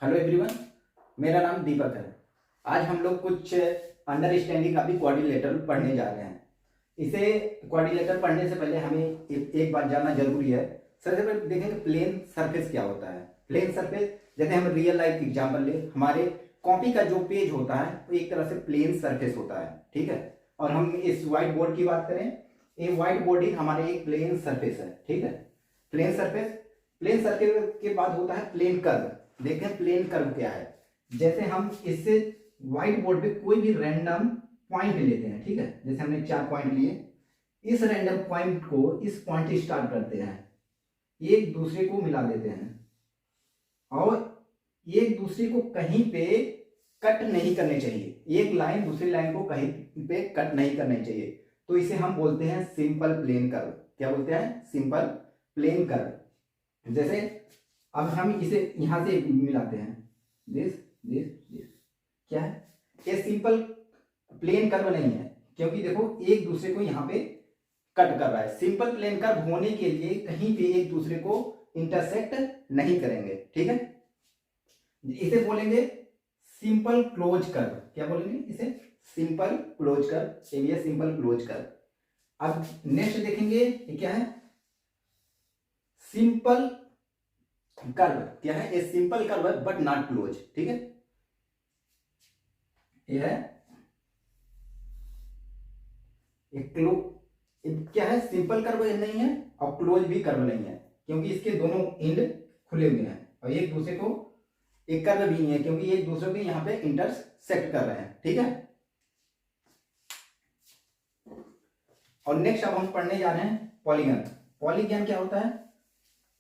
Hello everyone, मेरा नाम दीपक है। आज हम लोग कुछ अंडरस्टैंडिंग का भी क्वाड्रिलेटरल पढ़ने जा रहे हैं। इसे क्वाड्रिलेटरल पढ़ने से पहले हमें एक बात जानना जरूरी है। सबसे पहले देखेंगे प्लेन सरफेस क्या होता है। प्लेन सरफेस जैसे हम रियल लाइफ एग्जांपल ले, हमारे कॉपी का जो पेज होता है वो एक तरह से प्लेन सरफेस होता है, ठीक है। और हम इस व्हाइट बोर्ड की बात करें, ये व्हाइट बोर्ड ही हमारे एक प्लेन सरफेस है, ठीक है। प्लेन सरफेस, प्लेन सरफेस के बाद होता है प्लेन कर्व। देखें प्लेन कर्व क्या है। जैसे हम इससे व्हाइट बोर्ड पे कोई भी रैंडम पॉइंट लेते हैं, ठीक है। जैसे हमने 4 पॉइंट लिए, इस रैंडम पॉइंट को इस पॉइंट से स्टार्ट करते हैं, एक दूसरे को मिला देते हैं और एक दूसरे को कहीं पे कट नहीं करने चाहिए। एक लाइन दूसरी लाइन को कहीं पे कट नहीं करनी चाहिए, तो इसे हम बोलते हैं सिंपल प्लेन कर्व। क्या बोलते हैं? Simple plain curve. जैसे अब हम इसे यहां से मिलाते हैं, दिस दिस दिस, क्या है? ये सिंपल प्लेन कर्व नहीं है, क्योंकि देखो एक दूसरे को यहां पे कट कर रहा है। सिंपल प्लेन कर्व होने के लिए कहीं पे एक दूसरे को इंटरसेक्ट नहीं करेंगे, ठीक है। इसे बोलेंगे सिंपल क्लोज कर्व। क्या बोलेंगे इसे? Simple close curve. ये सिंपल क्लोज कर्व। अब नेक्स्ट देखेंगे ये क्या है? Simple curve. क्या है? ए सिंपल कर्व है बट नॉट क्लोज, ठीक है। ये है क्या है? सिंपल कर्व नहीं है और क्लोज भी कर्व नहीं है, क्योंकि इसके दोनों एंड खुले हुए हैं और एक दूसरे को एक कर्व भी नहीं है, क्योंकि एक दूसरे को यहां पे इंटरसेक्ट कर रहे हैं, ठीक है। और नेक्स्ट अब हम पढ़ने जा रहे हैं पॉलीगन। पॉलीगन क्या होता है?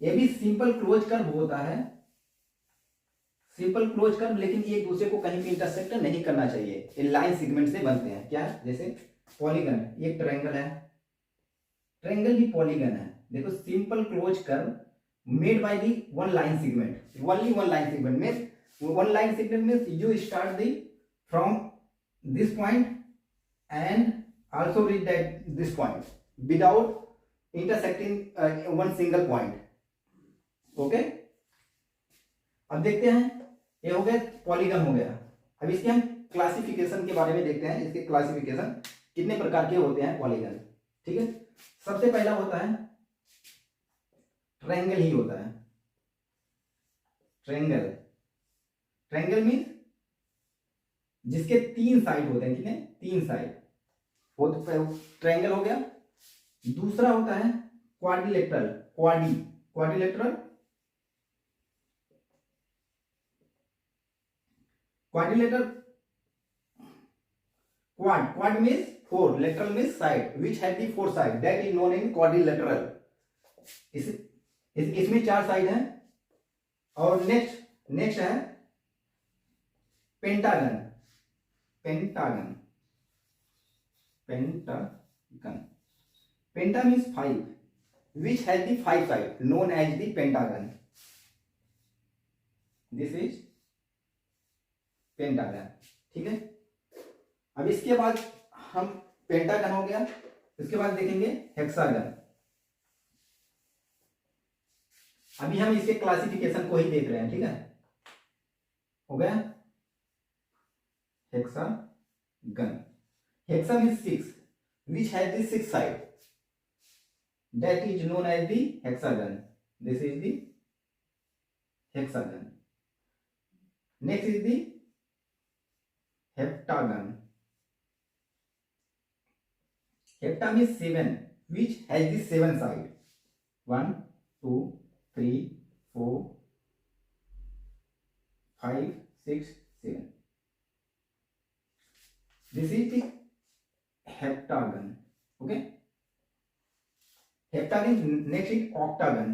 ये भी सिंपल क्लोज कर्व होता है, सिंपल क्लोज कर्व, लेकिन एक दूसरे को कहीं भी इंटरसेक्ट नहीं करना चाहिए। ये लाइन सेगमेंट से बनते हैं। क्या है? जैसे पॉलीगन, ये ट्रायंगल है, ट्रायंगल भी पॉलीगन है। देखो simple close curve made by the one line segment, only one line segment means, one line segment means you start the from this point and also read that this point without intersecting one single point, okay। अब देखते हैं, ये हो गया polygon हो गया। अब इसके हम क्लासिफिकेशन के बारे में देखते हैं। इसके क्लासिफिकेशन कितने प्रकार के होते हैं पॉलीगन, ठीक है। सबसे पहला होता है ट्रायंगल ही होता है। ट्रायंगल, ट्रायंगल मीन जिसके 3 साइड होते हैं, कितने? 3 साइड हो, तो ट्रायंगल हो गया। दूसरा होता है quadrilateral, quadrilateral, quadrilateral, quad means 4, lateral means side, which have the 4 side, that is known in quadrilateral. इसमें 4 साइड है। और नेक्स्ट है pentagon, pentagon, pentagon, penta means 5, which has the 5 side known as the pentagon, this is pentagon, ठीक है। अब इसके बाद हम, पेंटागन हो गया, इसके बाद देखेंगे हेक्सागन। अभी हम इसके क्लासिफिकेशन को ही देख रहे हैं, ठीक है। हो गया hexagon. Hexa means 6, which has the 6 side, that is known as the hexagon. This is the hexagon. Next is the heptagon. Hepta means 7, which has the 7 side, 1 2 3 4 5 6 7. This is the heptagon, okay। heptagon, next is octagon,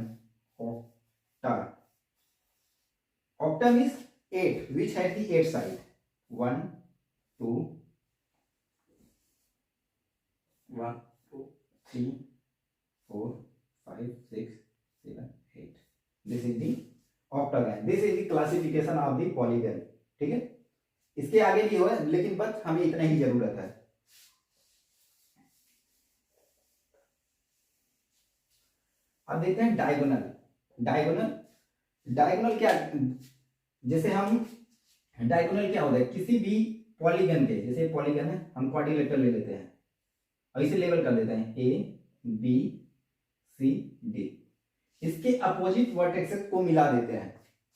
octa means 8, which has the 8 side, 1 2 1 2 3 4 5 6 7 8। This is the octagon, this is the classification of the polygon, ठीक है। इसके आगे भी हो, लेकिन बस हमें इतना ही जरूरत है। अब देखते हैं डायगोनल। डायगोनल, डायगोनल क्या? जैसे हम डायगोनल क्या होता है, किसी भी पॉलीगन के, जैसे पॉलीगन है हम क्वाड्रिलेटरल ले लेते हैं और इसे लेबल कर देते हैं ए बी सी डी। इसके अपोजिट वर्टेक्सेस को मिला देते हैं,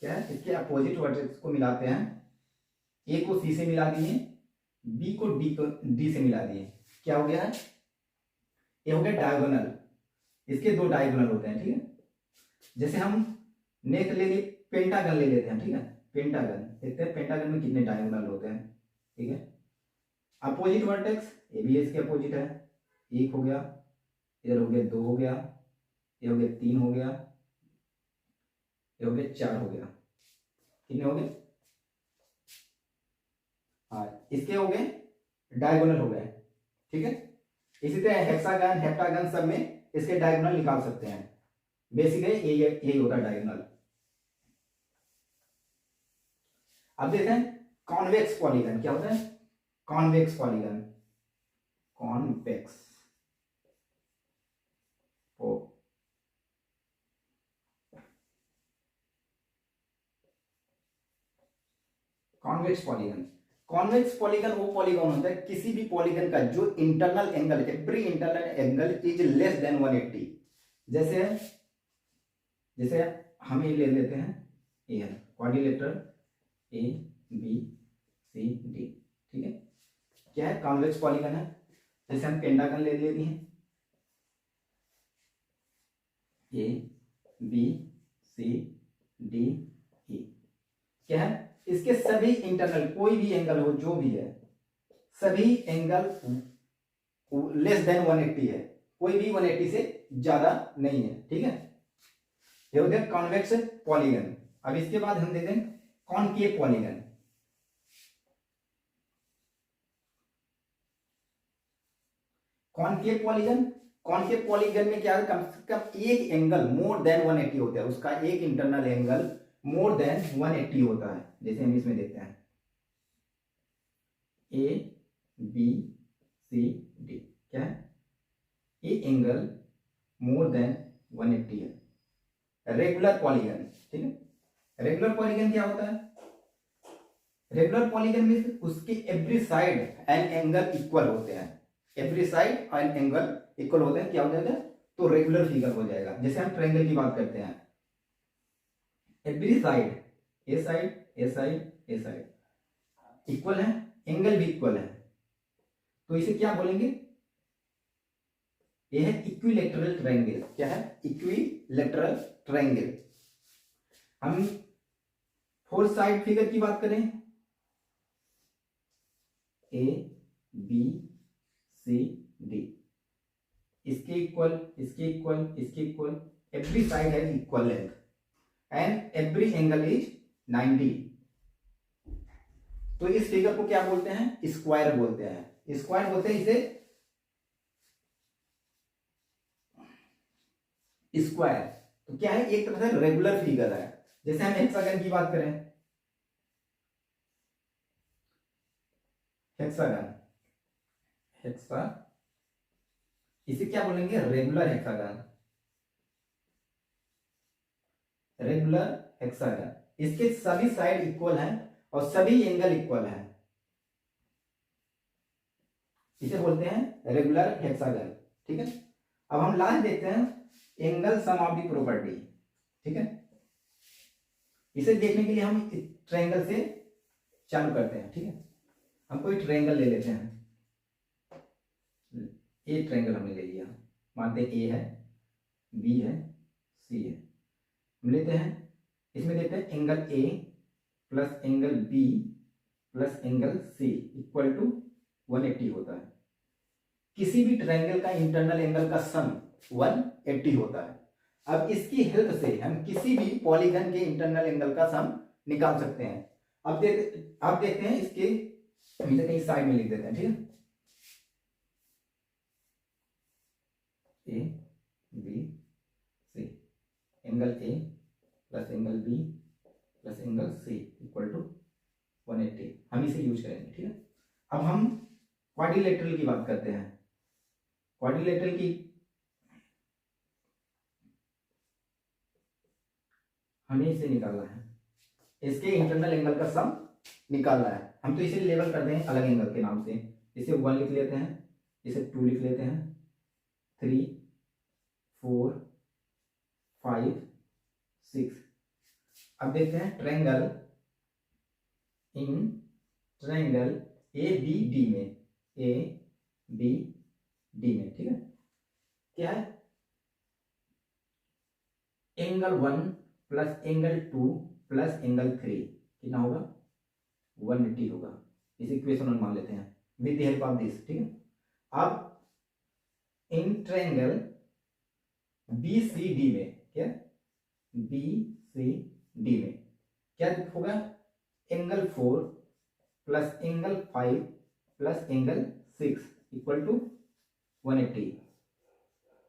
क्या है, इसके अपोजिट वर्टेक्स को मिलाते हैं। ए को सी से मिला दिए, बी को डी से मिला दिए, क्या हो गया है, ये हो गया डायगोनल। इसके दो डायगोनल होते हैं, ठीक है। जैसे हम नेक्स्ट ले लिए पेंटागन ले लेते हैं, ठीक है। पेंटागन देखते हैं पेंटागन में कितने डायगोनल होते हैं, ठीक है। अपोजिट वर्टेक्स ए बी इसके अपोजिट है, एक हो गया, इधर हो गया दो हो गया, ये हो गया तीन हो गया, ये हो गया चार हो गया, कितने हो गए, हाँ इसके हो गए डायगोनल हो गए, ठीक है। इसी तरह हेक्सागन हेप्टागन सब में इसके डायगोनल निकाल सकते हैं। बेसिकली यही होता है डायगोनल। अब देखते हैं कॉन्वेक्स पॉलीगन क्या होता है। Convex polygon, convex convex polygon, convex polygon वो पॉलीगन होता है किसी भी पॉलीगन का जो internal angle, every internal angle is less than 180। जैसे जैसे हम ये ले लेते हैं, ये है quadrilateral A B C D, ठीक है। क्या है, कॉन्वेक्स पॉलीगन है। जैसे हम पेंटागन ले लेते हैं, ए बी सी डी ई, क्या है, इसके सभी इंटरनल कोई भी एंगल हो जो भी है, सभी एंगल लेस देन 180 है, कोई भी 180 से ज्यादा नहीं है, ठीक है। ये हो गया कॉन्वेक्स पॉलीगन। अब इसके बाद हम देखते हैं concave polygon. Concave polygon, concave polygon में क्या है, कम से कम एक एंगल मोर देन 180 होता है, उसका एक इंटरनल एंगल मोर देन 180 होता है। जैसे हम इसमें देखते हैं ए बी सी डी, क्या है, ये एंगल मोर देन 180 है। रेगुलर पॉलीगन, ठीक है। रेगुलर पॉलीगन क्या होता है, रेगुलर पॉलीगन में उसके every side and angle equal होते हैं, every side and angle equal होते हैं, क्या हो जाएगा, तो रेगुलर फिगर हो जाएगा। जैसे हम ट्रायंगल की बात करते हैं, एवरी साइड ए साइड ए साइड ए साइड इक्वल है, एंगल भी इक्वल है, तो इसे क्या बोलेंगे, यह है इक्विलेटरल ट्रायंगल। क्या है, इक्विलेटरल ट्रायंगल। हम फोर साइड फिगर की बात करें, ए बी सी डी, इसके इक्वल इसके इक्वल इसके इक्वल, एवरी साइड है equal length and every angle is 90। तो इस फिगर को क्या बोलते हैं, स्क्वायर बोलते हैं। स्क्वायर बोलते हैं इसे स्क्वायर। तो क्या है, एक तरह से रेगुलर फिगर है। जैसे हम हेक्सागन की बात करें, हेक्सागन हेक्सा, इसे क्या बोलेंगे, रेगुलर हेक्सागन, रेगुलर हेक्सागन। इसके सभी साइड इक्वल हैं और सभी एंगल इक्वल हैं, इसे बोलते हैं रेगुलर हेक्सागन, ठीक है। अब हम लास्ट देखते हैं angle sum of the property, ठीक है। इसे देखने के लिए हम ट्रायंगल से चालू करते हैं, ठीक है। हम कोई ट्रायंगल ले लेते हैं, ए ट्रायंगल हमने ले लिया, मानते हैं ए है बी है सी है, हम लेते हैं, इसमें देखते हैं angle A plus angle B plus angle C equal to 180 होता है। किसी भी ट्रायंगल का इंटरनल एंगल का सम 180 होता है। अब इसकी हेल्प से हम किसी भी पॉलीगन के इंटरनल एंगल का सम निकाल सकते हैं। अब देखते हैं इसके, कहीं साइड में लिख देते हैं, ठीक है। A B C, angle A plus angle B plus angle C equal to 180, हम इसे यूज करेंगे, ठीक है। अब हम क्वाड्रिलेटरल की बात करते हैं। क्वाड्रिलेटरल की हमें इसे निकालना है, इसके इंटरनल एंगल का सम निकालना है। हम तो इसे लेबल करते हैं अलग एंगल के नाम से। इसे 1 लिख लेते हैं, इसे 2 लिख लेते हैं, 3 4 5 6। अब देखते हैं ट्रायंगल ए बी डी में, ए बी डी में, ठीक है। क्या है? Angle 1 plus angle 2 plus angle 3 कितना होगा? 180 होगा। इसे इक्वेशन 1 मान लेते हैं with the help of this, ठीक है। अब in triangle B C D में, क्या बी सी डी में क्या होगा? Angle 4 plus angle 5 plus angle 6 equal to 180।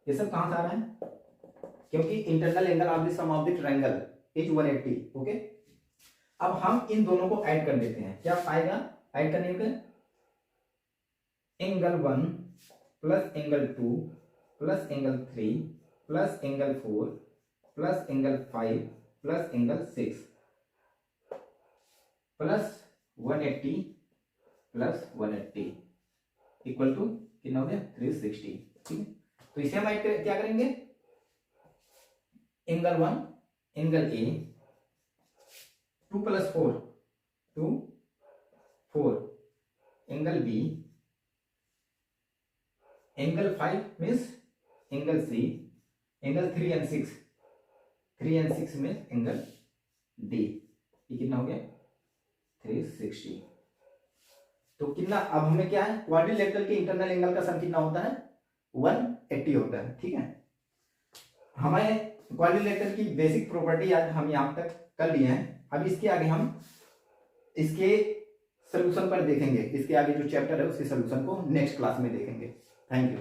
ये सब कहां से आ रहा है? क्योंकि internal angle of the sum of the triangle is 180। Okay, अब हम इन दोनों को ऐड कर देते हैं। क्या आएगा ऐड करने पे? Angle 1 plus angle 2 plus angle 3 plus angle 4 plus angle 5 plus angle 6 plus 180 plus 180 equal to कितना हो गया? 360। ठीक है, तो इसे हम ऐड क्या करेंगे? Angle 1 angle A 2 plus 4 2 4 angle B angle 5 means angle C angle 3 and 6 में एंगल डी। ये कितना हो गया? 360। तो कितना अब हमें क्या है? क्वाड्रिलेटरल के इंटरनल एंगल का सम कितना होता है? 180 होता है। ठीक है, हमें क्वाड्रिलेटरल की बेसिक प्रॉपर्टी आज हम यहां तक कर लिए हैं। अब इसके आगे हम इसके सॉल्यूशन पर देखेंगे। इसके आगे जो चैप्टर है उसके सॉल्यूशन को नेक्स्ट क्लास में देखेंगे। Thank you.